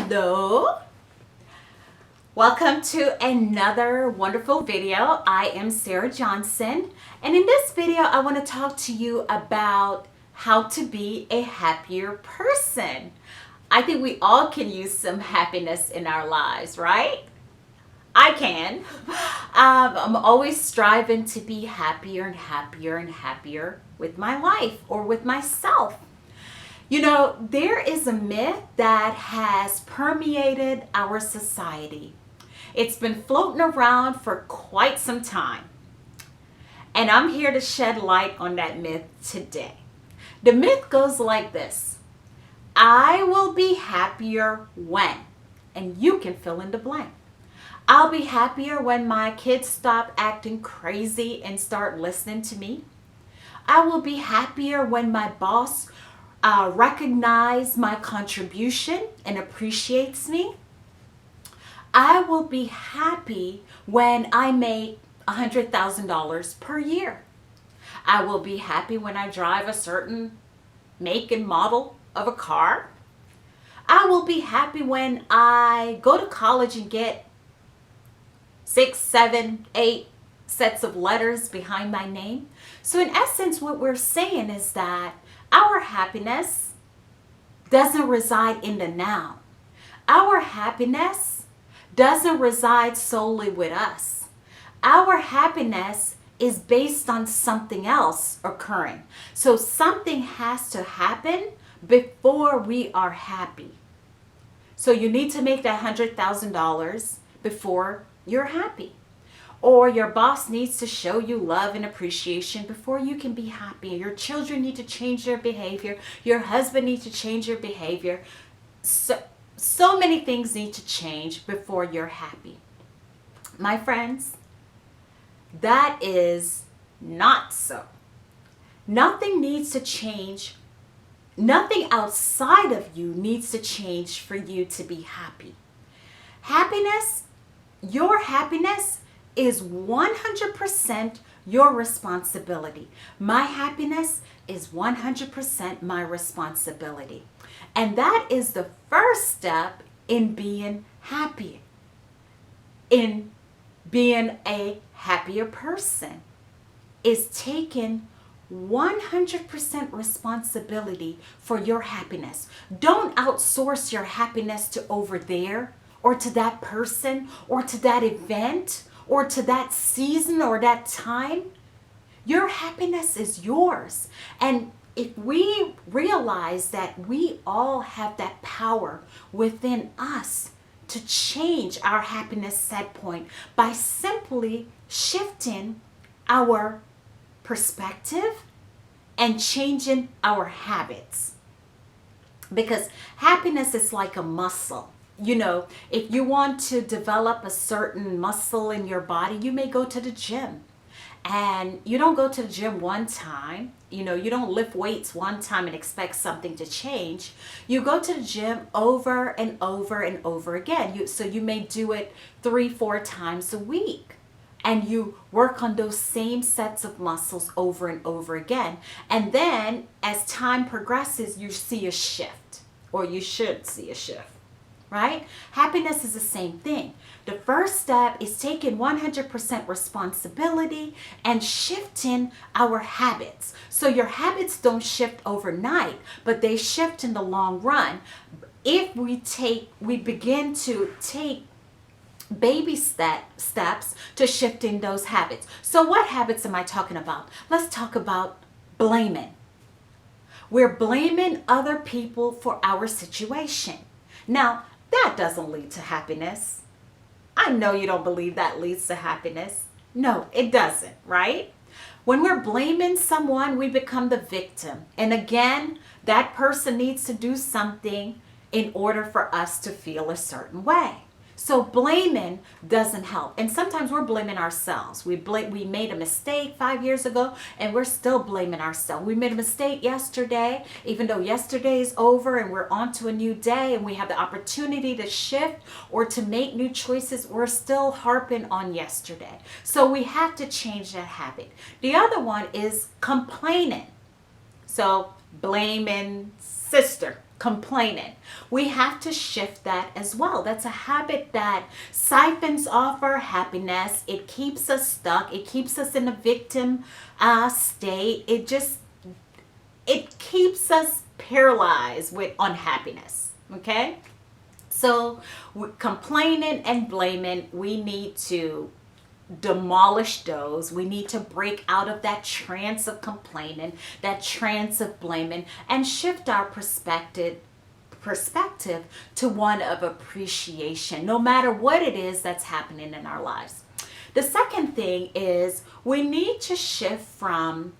Hello, welcome to another wonderful video. I am Sarah Johnson, and in this video I want to talk to you about how to be a happier person. I think we all can use some happiness in our lives, right? I can. I'm always striving to be happier and happier and happier with my life or with myself. You know, there is a myth that has permeated our society. It's been floating around for quite some time. And I'm here to shed light on that myth today. The myth goes like this: I will be happier when, and you can fill in the blank. I'll be happier when my kids stop acting crazy and start listening to me. I will be happier when my boss recognize my contribution and appreciates me. I will be happy when I make $100,000 per year. I will be happy when I drive a certain make and model of a car. I will be happy when I go to college and get 6, 7, 8 sets of letters behind my name. So in essence, what we're saying is that our happiness doesn't reside in the now. Our happiness doesn't reside solely with us. Our happiness is based on something else occurring. So something has to happen before we are happy. So you need to make that $100,000 before you're happy. Or your boss needs to show you love and appreciation before you can be happy. Your children need to change their behavior. Your husband needs to change your behavior. So many things need to change before you're happy. My friends, that is not so. Nothing needs to change. Nothing outside of you needs to change for you to be happy. Happiness, your happiness, is 100% your responsibility. My happiness is 100% my responsibility. And that is the first step in being happy, in being a happier person, is taking 100% responsibility for your happiness. Don't outsource your happiness to over there, or to that person, or to that event, or to that season or that time. Your happiness is yours. And if we realize that we all have that power within us to change our happiness set point by simply shifting our perspective and changing our habits. Because happiness is like a muscle. You know, if you want to develop a certain muscle in your body, you may go to the gym. And you don't go to the gym one time. You know, you don't lift weights one time and expect something to change. You go to the gym over and over and over again. So you may do it 3-4 times a week. And you work on those same sets of muscles over and over again. And then as time progresses, you see a shift, or you should see a shift. Right? Happiness is the same thing. The first step is taking 100% responsibility and shifting our habits. So your habits don't shift overnight, but they shift in the long run. If we begin to take baby steps to shifting those habits. So what habits am I talking about? Let's talk about blaming. We're blaming other people for our situation. Now, that doesn't lead to happiness. I know you don't believe that leads to happiness. No, it doesn't, right? When we're blaming someone, we become the victim. And again, that person needs to do something in order for us to feel a certain way. So blaming doesn't help. And sometimes we're blaming ourselves. We made a mistake 5 years ago and we're still blaming ourselves. We made a mistake yesterday, even though yesterday is over and we're on to a new day and we have the opportunity to shift or to make new choices. We're still harping on yesterday. So we have to change that habit. The other one is complaining. So blaming sister. complaining. We have to shift that as well. That's a habit that siphons off our happiness. It keeps us stuck. It keeps us in a victim state. It keeps us paralyzed with unhappiness. Okay? So complaining and blaming, we need to demolish those. We need to break out of that trance of complaining, that trance of blaming, and shift our perspective to one of appreciation, no matter what it is that's happening in our lives. The second thing is we need to shift from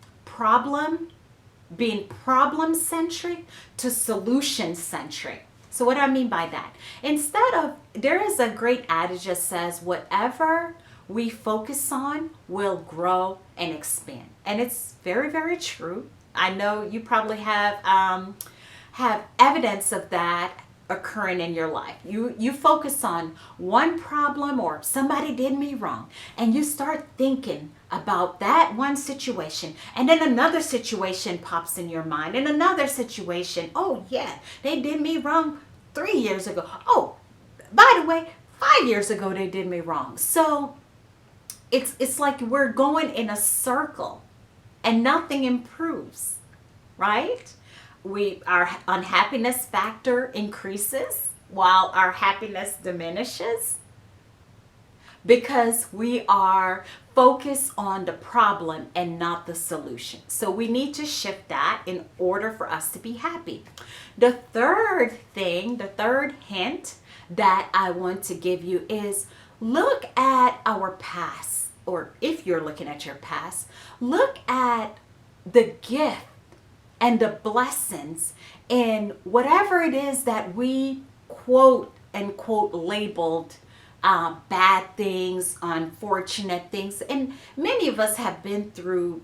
being problem centric to solution centric. So what do I mean by that? There is a great adage that says whatever we focus on will grow and expand. And it's very, very true. I know you probably have evidence of that occurring in your life. You focus on one problem or somebody did me wrong, and you start thinking about that one situation, and then another situation pops in your mind, and another situation. Oh yeah, they did me wrong 3 years ago. Oh, by the way, 5 years ago they did me wrong. So it's like we're going in a circle and nothing improves, right? Our unhappiness factor increases while our happiness diminishes because we are focused on the problem and not the solution. So we need to shift that in order for us to be happy. The third hint that I want to give you is look at our past, or if you're looking at your past, look at the gift and the blessings in whatever it is that we quote unquote labeled bad things, unfortunate things. And many of us have been through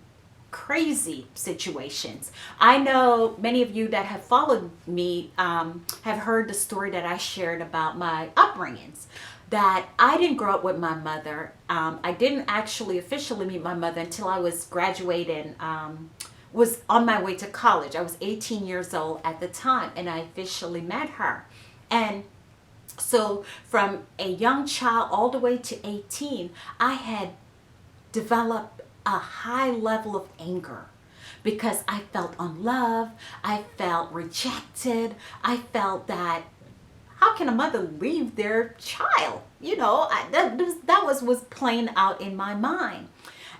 crazy situations. I know many of you that have followed me have heard the story that I shared about my upbringings. That I didn't grow up with my mother. I didn't actually officially meet my mother until I was graduating, was on my way to college. I was 18 years old at the time, and I officially met her. And so from a young child all the way to 18, I had developed a high level of anger because I felt unloved, I felt rejected, I felt that how can a mother leave their child? You know, that was playing out in my mind.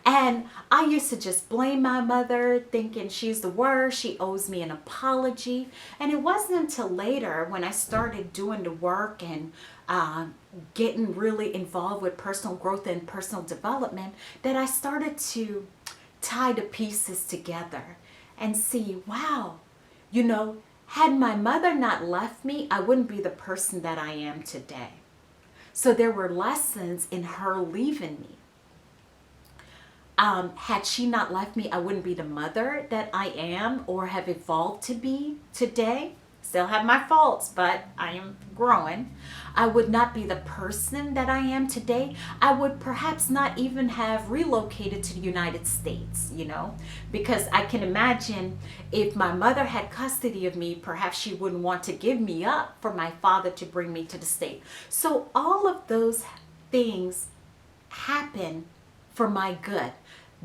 And I used to just blame my mother, thinking she's the worst, she owes me an apology. And it wasn't until later when I started doing the work and getting really involved with personal growth and personal development that I started to tie the pieces together and see, wow, you know, had my mother not left me, I wouldn't be the person that I am today. So there were lessons in her leaving me. Had she not left me, I wouldn't be the mother that I am or have evolved to be today. Still have my faults, but I am growing. I would not be the person that I am today. I would perhaps not even have relocated to the United States, you know, because I can imagine if my mother had custody of me, perhaps she wouldn't want to give me up for my father to bring me to the state. So all of those things happen for my good.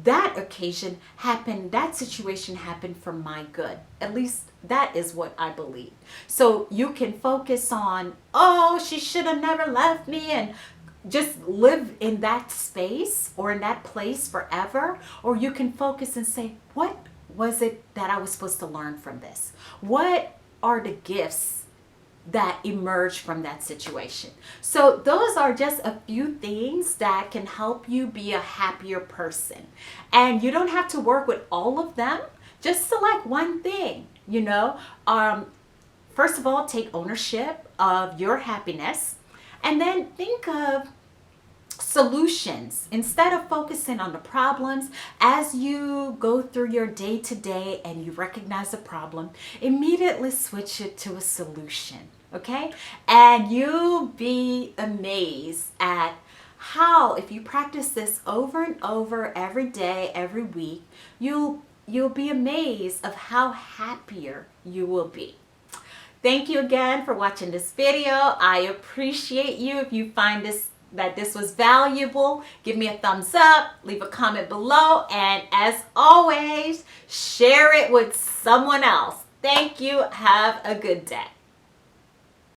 That occasion happened, that situation happened for my good. At least that is what I believe. So you can focus on, oh, she should have never left me, and just live in that space or in that place forever. Or you can focus and say, what was it that I was supposed to learn from this? What are the gifts that emerge from that situation? So those are just a few things that can help you be a happier person. And you don't have to work with all of them. Just select one thing, you know. First of all, take ownership of your happiness, and then think of solutions. Instead of focusing on the problems, as you go through your day to day and you recognize a problem, immediately switch it to a solution. Okay? And you'll be amazed at how, if you practice this over and over every day, every week, you'll be amazed of how happier you will be. Thank you again for watching this video. I appreciate you. If you find that this was valuable, give me a thumbs up, leave a comment below, and as always, share it with someone else. Thank you. Have a good day.